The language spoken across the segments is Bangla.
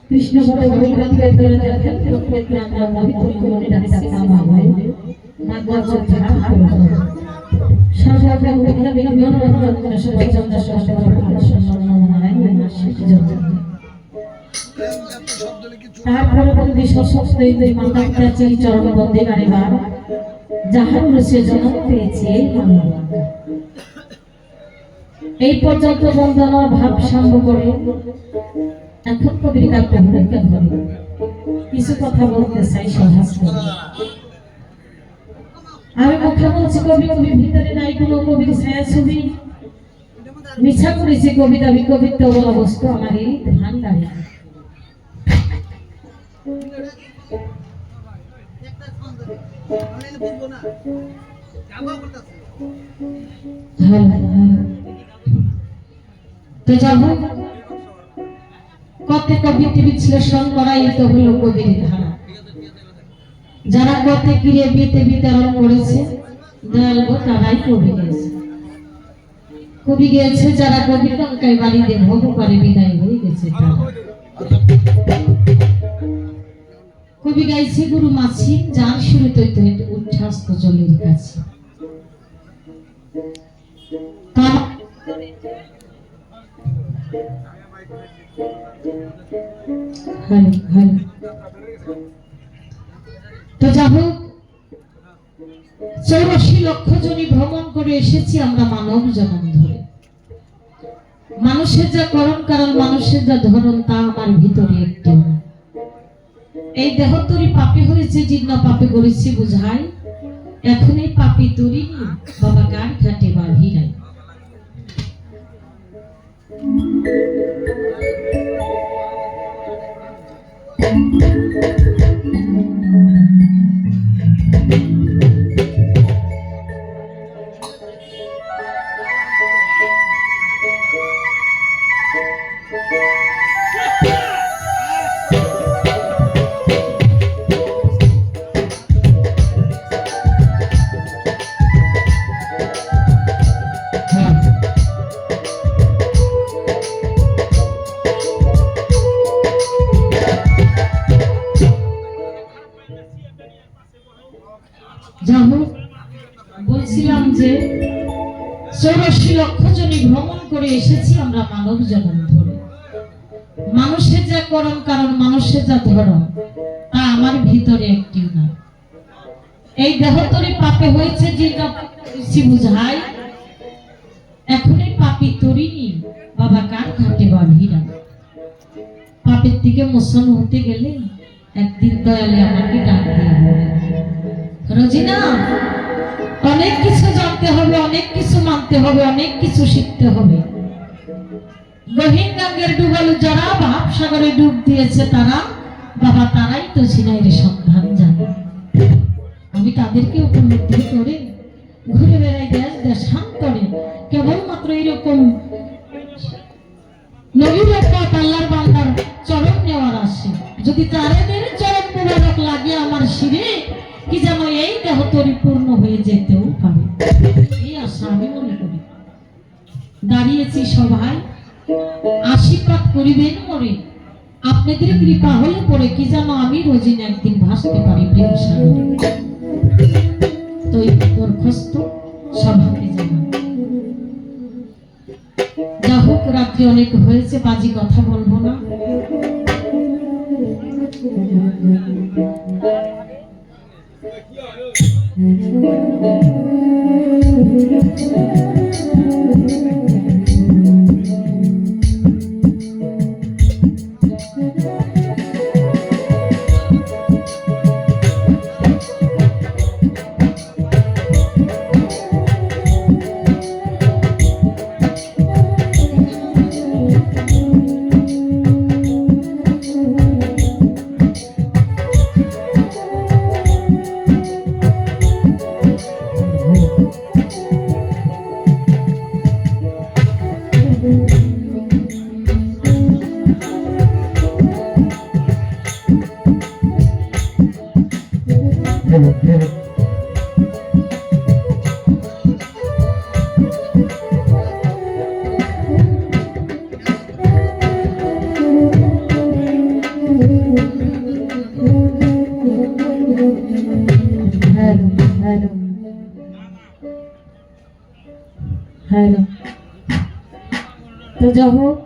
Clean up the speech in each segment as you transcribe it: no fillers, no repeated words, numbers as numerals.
কৃষ্ণ বলে ভগবানকে ধরে দেখেন প্রকৃতি আমরা পবিত্র করে রাখছি নামা হয় নাগজ ধারণ করে সর্বদা উদ্ধার বিঘ্ন রক্ষণ সবাই চন্দ্র সরস্বতী নারায়ণ তারপরে বন্দি সশস্ত্র মাতা প্রাচীন চরণ বন্দে বারেবার যাহার সে জন্ম পেয়েছে এই পর্যন্ত বন্দনার ভাব সাম্য করে এখন কবির কাব্য ভূমিকা ধরে কিছু কথা বলতে চাই সহজ করে। আমি মুখে বলছি কবি কবি ভিতরে নাই কোনো কবির ছায়া ছবি মিছা করেছি কবিতা আমি কবিত্ব বলা বস্তু আমার এই ধান দাঁড়িয়ে তো যাব কত কবিতা বিশ্লেষণ করাই তো হলো কবির ধারা যারা কত কিরে বিতে বিতরণ করেছে দয়াল গো তারাই কবি গেছে যারা কবি টঙ্কাই বাড়ি দিয়ে ভোগ করে বিদায় হয়ে গেছে কবি গাইছে গুরু মাছি যার শুরু তৈতে উচ্ছ্বাস্ত জলের কাছে তো যা হোক 84 লক্ষ জনই ভ্রমণ করে এসেছি আমরা মানব জন্ম ধরে মানুষের যা করণ কারণ মানুষের যা ধরন তা আমার ভিতরে একটু এই দেহ তরি পাপে হয়েছে জীর্ণ পাপে করেছি বুঝাই এখন এই পাপি তরি বাবা গান ঘাটে বা ভিড়াই বলছিলাম যে 84 লক্ষ জনই ভ্রমণ করে এসেছি আমরা মানব জন্ম ধরে মানুষের যা করণ কারণ মানুষের যা ধরন তা আমার ভিতরে একটি না এই দেহ তরি পাপে হয়েছে জীর্ণ বুঝাই এখন এই পাপি তরিনি বাবা কার ঘাটে বা ভিড়া পাপের থেকে মোচন হতে গেলে একদিন দয়ালে আমাকে ডাক দিয়ে রোজিনা অনেক কিছু জানতে হবে অনেক কিছু মানতে হবে অনেক কিছু শিখতে হবে গহীন গঙ্গের ডুবালো যারা ভাব সাগরে ডুব দিয়েছে তারা, বাবা তারাই তো ছিনাইয়ের সন্ধান জানে। আমি তাদেরকে উপলব্ধি করে ঘুরে বেড়াই দেশ দেশান্তরে, কেবলমাত্র এরকম নবীর পথ আল্লাহর বান্দার চরণ নেওয়ার আসে। যদি তাদের চরণ মুবারক লাগে আমার শিরে, কি যেন এই দেহ পরিপূর্ণ হয়ে যেতেও পারে, এই আশা আমি মনে করি। দাঁড়িয়েছি সবাই, আশীর্বাদ করিবেন মরে, আপনাদের কৃপা হলে পরে কি যেন আমি রোজিন একদিন ভাসতে পারি প্রেম সাগরে। তো এই দরখাস্ত সভাকে জানাই। যা হোক, রাত্রি অনেক হয়েছে, বাজি কথা বলবো না। হ্যালো, তো যা হোক,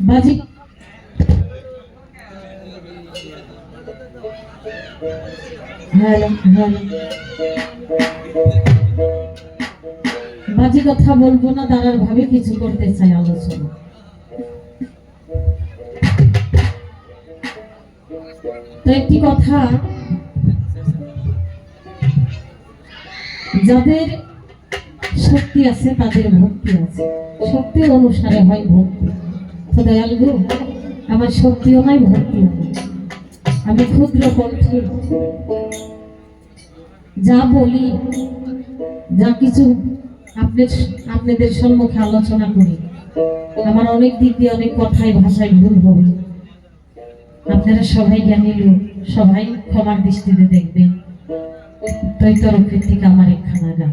বাজি বাজি কথা বলবো না, দাঁড়ার ভাবে কিছু করতে চাই আলোচনা। তো একটি কথা, যাদের শক্তি আছে তাদের ভক্তি আছে, শক্তি অনুসারে হয় ভক্তি। তো দয়াল গো, আমার শক্তিও নাই, ভক্তিও নাই। আমি ক্ষুদ্র কণ্ঠে যা বলি, যা কিছু আপনাদের সম্মুখে আলোচনা করি, আমার অনেক দিক দিয়ে অনেক কথাই ভাষায় ভুল হবে। আপনারা সবাই জ্ঞানী লোক, সবাই ক্ষমার দৃষ্টিতে দেখবেন। তো এই তরফের থেকে আমার একখানা গান।